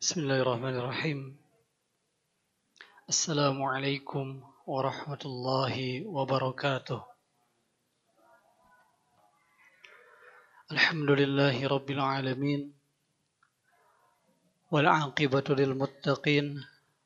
Bismillahirrahmanirrahim. Assalamualaikum warahmatullahi wabarakatuh. Alhamdulillahi rabbil alamin. Wal aqibatu lil muttaqin.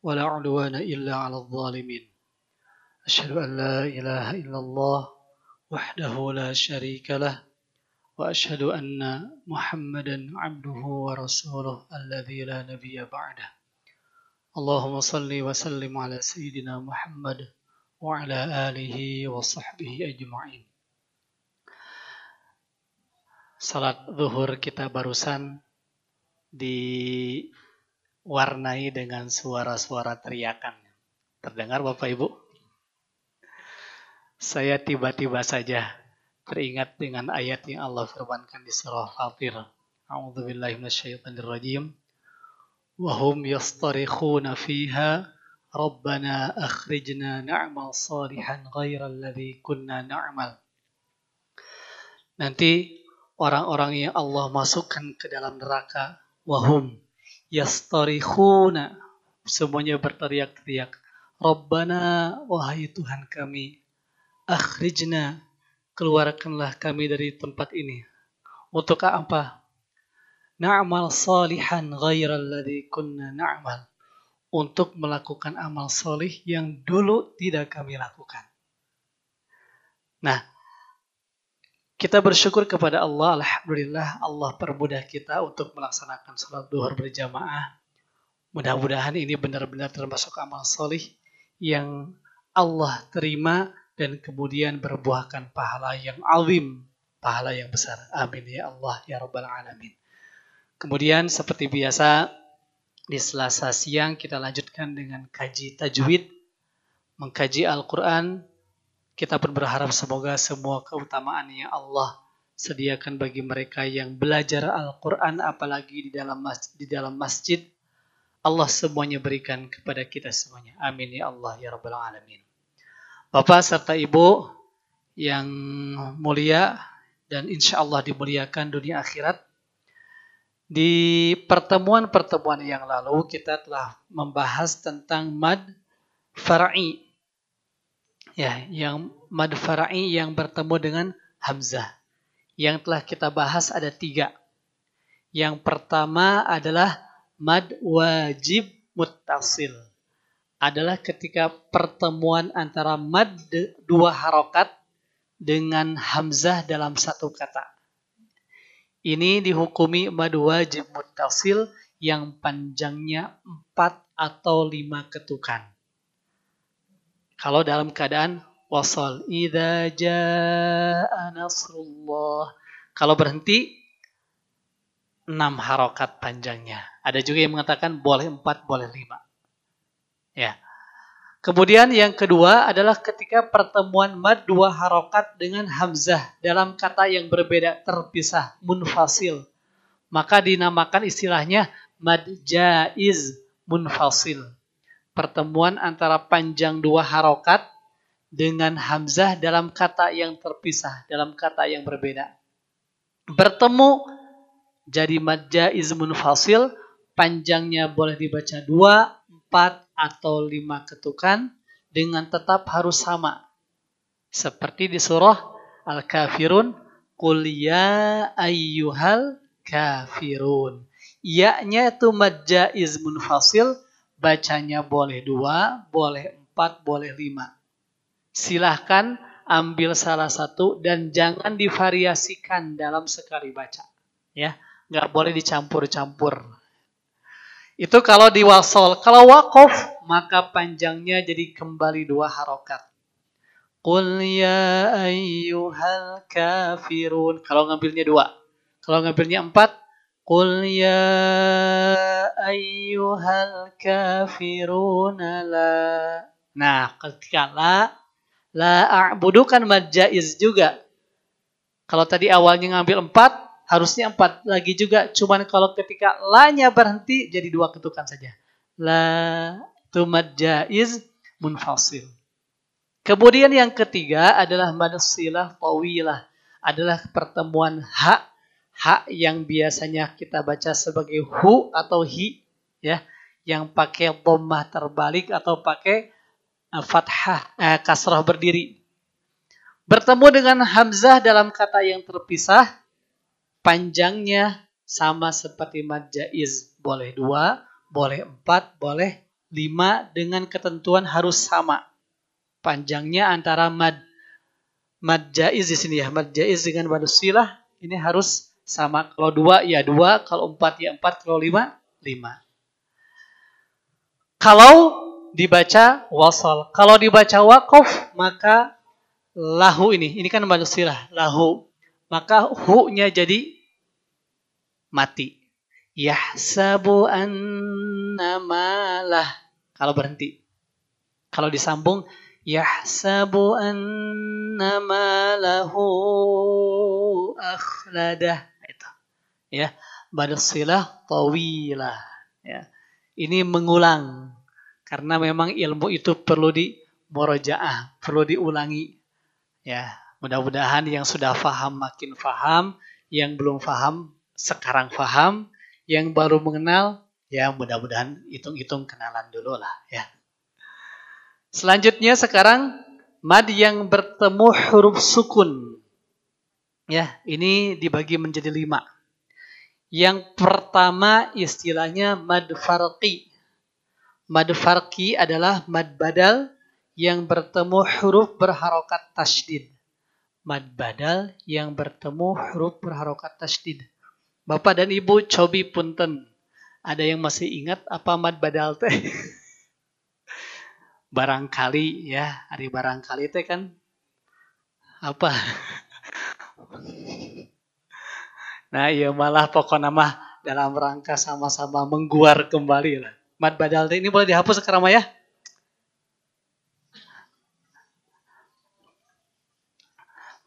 Wala udwana illa 'alal zalimin. Asyhadu an la ilaha illallah wahdahu la syarika lah. Wa asyhadu anna Muhammadan 'abduhu wa rasuluh alladzi la nabiyya ba'dah. Allahumma salli wa sallim ala sayyidina Muhammad wa ala alihi wa sahbihi ajma'in. Salat zuhur kita barusan diwarnai dengan suara-suara teriakan. Terdengar Bapak Ibu? Saya tiba-tiba saja teringat dengan ayat yang Allah firmankan di surah Fatir. A'udzubillahi minasyaitonirrajim. Wa hum yastarikhuna fiha Rabbana akhrijna na'mal salihan ghairal ladzi kunna na'mal. Nanti orang-orang yang Allah masukkan ke dalam neraka, wahum yastarikhuna, semuanya berteriak-teriak, Rabbana, wahai Tuhan kami, akhrijna, keluarkanlah kami dari tempat ini. Untuk apa? Na'mal salihan ghairal ladzi kunna na'mal. Untuk melakukan amal solih yang dulu tidak kami lakukan. Nah, kita bersyukur kepada Allah, alhamdulillah Allah permudah kita untuk melaksanakan salat duhur berjamaah. Mudah-mudahan ini benar-benar termasuk amal solih yang Allah terima dan kemudian berbuahkan pahala yang azim, pahala yang besar. Amin ya Allah ya Rabbal Alamin. Kemudian seperti biasa, di Selasa siang kita lanjutkan dengan kaji tajwid, mengkaji Al-Quran. Kita pun berharap semoga semua keutamaan yang Allah sediakan bagi mereka yang belajar Al-Quran, apalagi di dalam masjid, Allah semuanya berikan kepada kita semuanya. Amin ya Allah ya Rabbal Alamin. Bapak serta Ibu yang mulia dan insya Allah dimuliakan dunia akhirat, di pertemuan-pertemuan yang lalu kita telah membahas tentang mad far'i. Ya, yang mad far'i yang bertemu dengan hamzah. Yang telah kita bahas ada 3. Yang pertama adalah mad wajib muttasil. Adalah ketika pertemuan antara mad 2 harokat dengan hamzah dalam satu kata. Ini dihukumi mad wajib muttasil yang panjangnya 4 atau 5 ketukan. Kalau dalam keadaan wasal, idza jaa nasrullah. Kalau berhenti 6 harokat panjangnya. Ada juga yang mengatakan boleh 4, boleh 5. Ya. Kemudian yang kedua adalah ketika pertemuan mad 2 harokat dengan hamzah dalam kata yang berbeda, terpisah, munfasil. Maka dinamakan istilahnya mad jaiz munfasil. Pertemuan antara panjang 2 harokat dengan hamzah dalam kata yang terpisah, dalam kata yang berbeda. Bertemu jadi mad jaiz munfasil, panjangnya boleh dibaca 2, 4, atau 5 ketukan dengan tetap harus sama. Seperti di surah Al-Kafirun, Qul ya ayyuhal kafirun. Ya-nya itu mad jaiz munfasil, bacanya boleh 2, boleh 4, boleh 5. Silahkan ambil salah satu dan jangan divariasikan dalam sekali baca. Ya, nggak boleh dicampur-campur. Itu kalau di wasol. Kalau waqaf, maka panjangnya jadi kembali 2 harokat. Qul ya ayyuhal kafirun. Kalau ngambilnya 2. Kalau ngambilnya 4, Qul ya ayyuhal kafirun la. Nah, ketika la a'budu kan mad jaiz juga. Kalau tadi awalnya ngambil 4, harusnya 4 lagi juga. Cuman kalau ketika la-nya berhenti, jadi 2 ketukan saja. La itu mad jaiz munfasil. Kemudian yang ketiga adalah mad silah tawilah. Adalah pertemuan ha yang biasanya kita baca sebagai hu atau hi. ya, yang pakai dhammah terbalik atau pakai fathah kasrah berdiri. Bertemu dengan hamzah dalam kata yang terpisah, panjangnya sama seperti mad jaiz. Boleh 2, boleh 4, boleh 5 dengan ketentuan harus sama. Panjangnya antara mad jaiz di sini ya, mad jaiz dengan mad silah ini harus sama. Kalau 2 ya 2, kalau 4 ya 4, kalau 5 5. Kalau dibaca wasal, kalau dibaca waqaf maka lahu ini kan mad silah, lahu. Maka hu-nya jadi mati. Yahsabu anna malah. Kalau berhenti. Kalau disambung yahsabu anna malahu akhladah. Itu. Ya, badus silah tawilah. Ya. Ini mengulang karena memang ilmu itu perlu di murojaah, perlu diulangi. Ya, mudah-mudahan yang sudah paham makin paham, yang belum paham sekarang paham, yang baru mengenal ya mudah-mudahan hitung-hitung kenalan dulu lah ya. Selanjutnya sekarang mad yang bertemu huruf sukun. Ya, ini dibagi menjadi 5. Yang pertama istilahnya mad farqi. Mad farqi adalah mad badal yang bertemu huruf berharokat tasydid. Mad badal yang bertemu huruf berharokat tasydid. Bapak dan Ibu cobi punten. Ada yang masih ingat apa mad badal teh? Barangkali ya, hari barangkali teh kan apa? Nah, iya malah pokoknya mah dalam rangka sama-sama mengguar kembali lah. Mad badal teh ini boleh dihapus sekarang mah ya?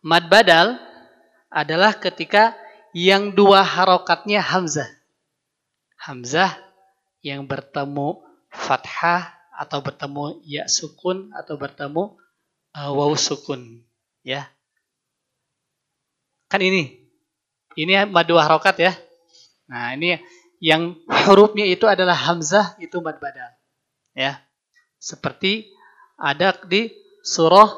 Mad badal adalah ketika yang 2 harokatnya hamzah. Hamzah yang bertemu fathah atau bertemu ya sukun atau bertemu waw sukun. Ya. Kan ini mad 2 harokat ya. Nah ini yang hurufnya itu adalah hamzah, itu mad badal. Ya. Seperti ada di surah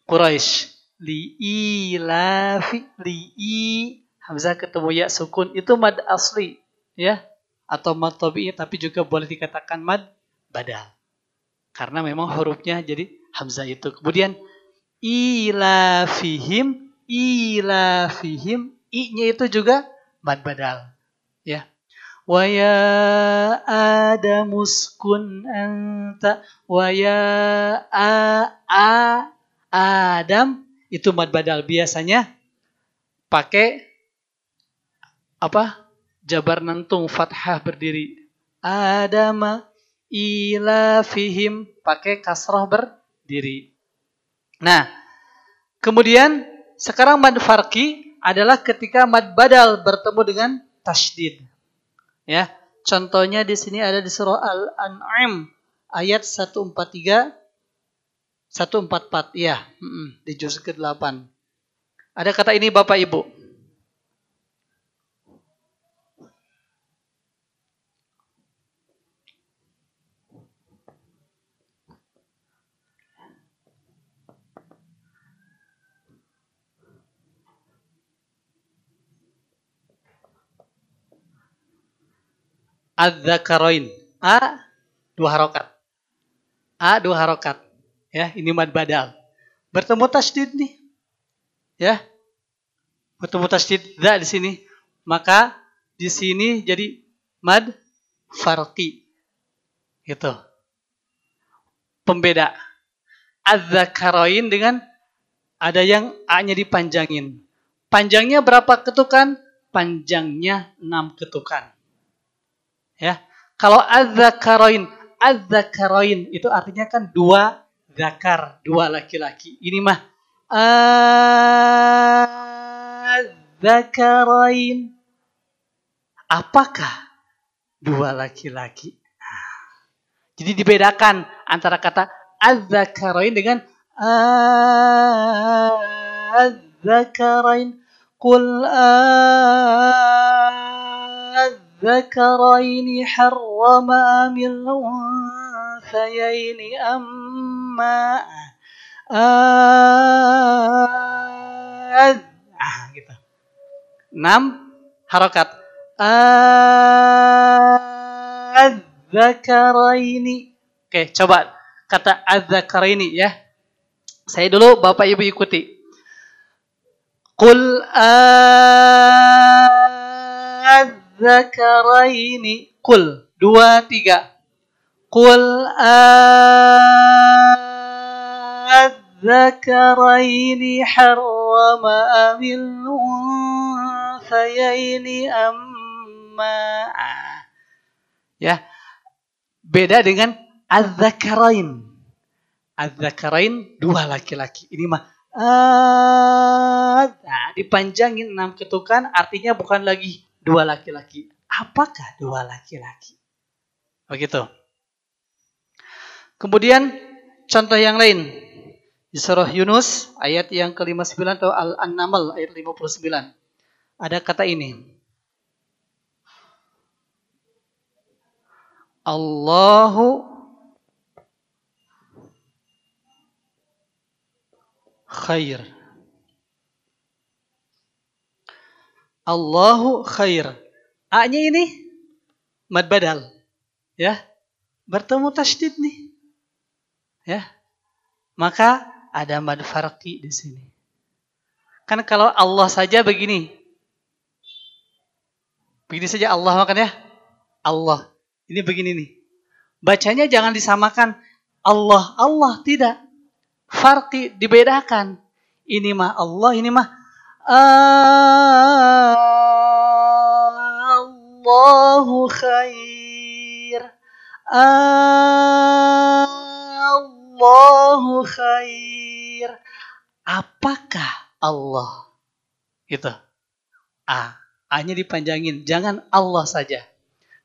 Quraisy. Li'ilafi, li'i, hamzah ketemu ya sukun, itu mad asli, ya, atau mad tabi'i, tapi juga boleh dikatakan mad badal, karena memang hurufnya jadi hamzah itu. Kemudian ilafihim, i-nya itu juga mad badal, ya. Wa ya adamuskun anta, wa ya Adam, itu mad badal, biasanya pakai apa? Jabar nantung fathah berdiri. Adama ila fihim pakai kasrah berdiri. Nah, kemudian sekarang mad farqi adalah ketika mad badal bertemu dengan tasydid. Ya, contohnya di sini ada di surah Al-An'am ayat 143 144 ya, di juz ke-8. Ada kata ini Bapak Ibu. Az-zakarain. A 2 harokat. A 2 harokat. Ya, ini mad badal. Bertemu tasydid nih. Ya. Bertemu tasydid za di sini. Maka di sini jadi mad farqi. Gitu. Pembeda. Az-zakarain dengan ada yang A-nya dipanjangin. Panjangnya berapa ketukan? Panjangnya 6 ketukan. Ya. Kalau az-zakarain itu artinya kan 2 zakar, 2 laki-laki. Ini mah az-zakarain. Apakah 2 laki-laki? Jadi dibedakan antara kata az-zakarain dengan az-zakarain. Qul الذكرين حرم أم الأنثيين أما gitu. 6 harokat. Az-zakaraini. Oke, coba kata az-zakaraini ya. Saya dulu, Bapak Ibu ikuti. Qul az-zakaraini. Qul 2 3. Qul az-zakaraini harrama amil unsayaini amma. Ya. Beda dengan az-zakarain. Az-zakarain 2 laki-laki. Ini mah dipanjangin 6 ketukan, artinya bukan lagi 2 laki-laki. Apakah 2 laki-laki? Begitu. Kemudian contoh yang lain. Di surah Yunus ayat yang ke-59 atau Al-Naml ayat 59. Ada kata ini. Allahu khair. Allahu khair. A-nya ini mad badal. Ya. Bertemu tasydid nih. Ya. Maka ada mad farqi di sini. Kan kalau Allah saja begini. Begini saja Allah makan ya. Allah. Ini begini nih. Bacanya jangan disamakan Allah, Allah tidak. Farqi dibedakan. Ini mah Allah, ini mah Allahu khair. Allahu khair. Apakah Allah? Gitu. A-nya dipanjangin. Jangan Allah saja.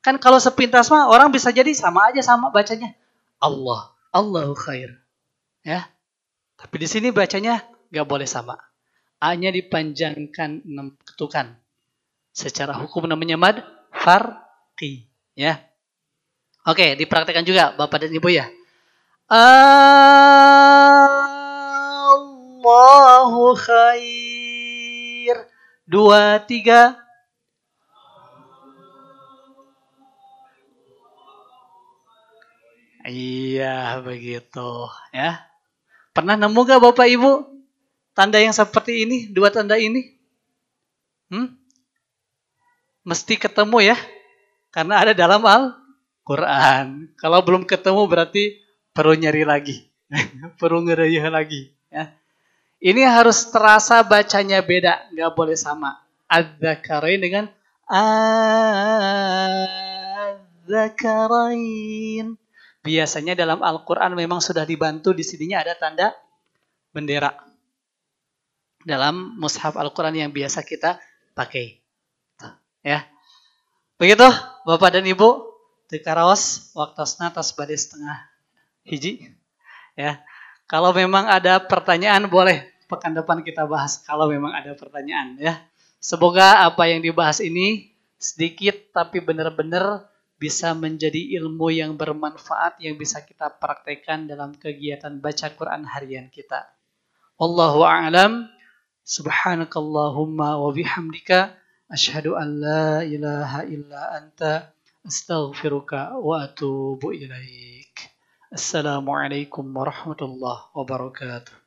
Kan kalau sepintas mah orang bisa jadi sama aja sama bacanya. Allah. Allahu khair. Ya. Tapi di sini bacanya nggak boleh sama. A-nya dipanjangkan 6 ketukan. Secara hukum namanya mad farqi. Ya. Oke, dipraktekkan juga Bapak dan Ibu ya. Allahu khair. 2 3. Iya, begitu ya. Pernah nemu gak Bapak Ibu tanda yang seperti ini, 2 tanda ini? Mesti ketemu ya, karena ada dalam Al-Quran. Kalau belum ketemu berarti perlu nyari lagi, perlu ngerayah lagi. Ya. Ini harus terasa bacanya beda, gak boleh sama. Az-zakarain dengan az-zakarain. Biasanya dalam Al-Quran memang sudah dibantu, di sininya ada tanda bendera. Dalam mushaf Al-Quran yang biasa kita pakai. Ya. Begitu Bapak dan Ibu. Tikaraos waktasna tas badai setengah hiji. Ya. Kalau memang ada pertanyaan boleh pekan depan kita bahas. Kalau memang ada pertanyaan ya. Semoga apa yang dibahas ini sedikit tapi benar-benar bisa menjadi ilmu yang bermanfaat yang bisa kita praktekkan dalam kegiatan baca Quran harian kita. Wallahu a'lam. Subhanakallahumma wa bihamdika asyhadu an la ilaha illa anta astaghfiruka wa atubu ilaik. Assalamualaikum warahmatullahi wabarakatuh.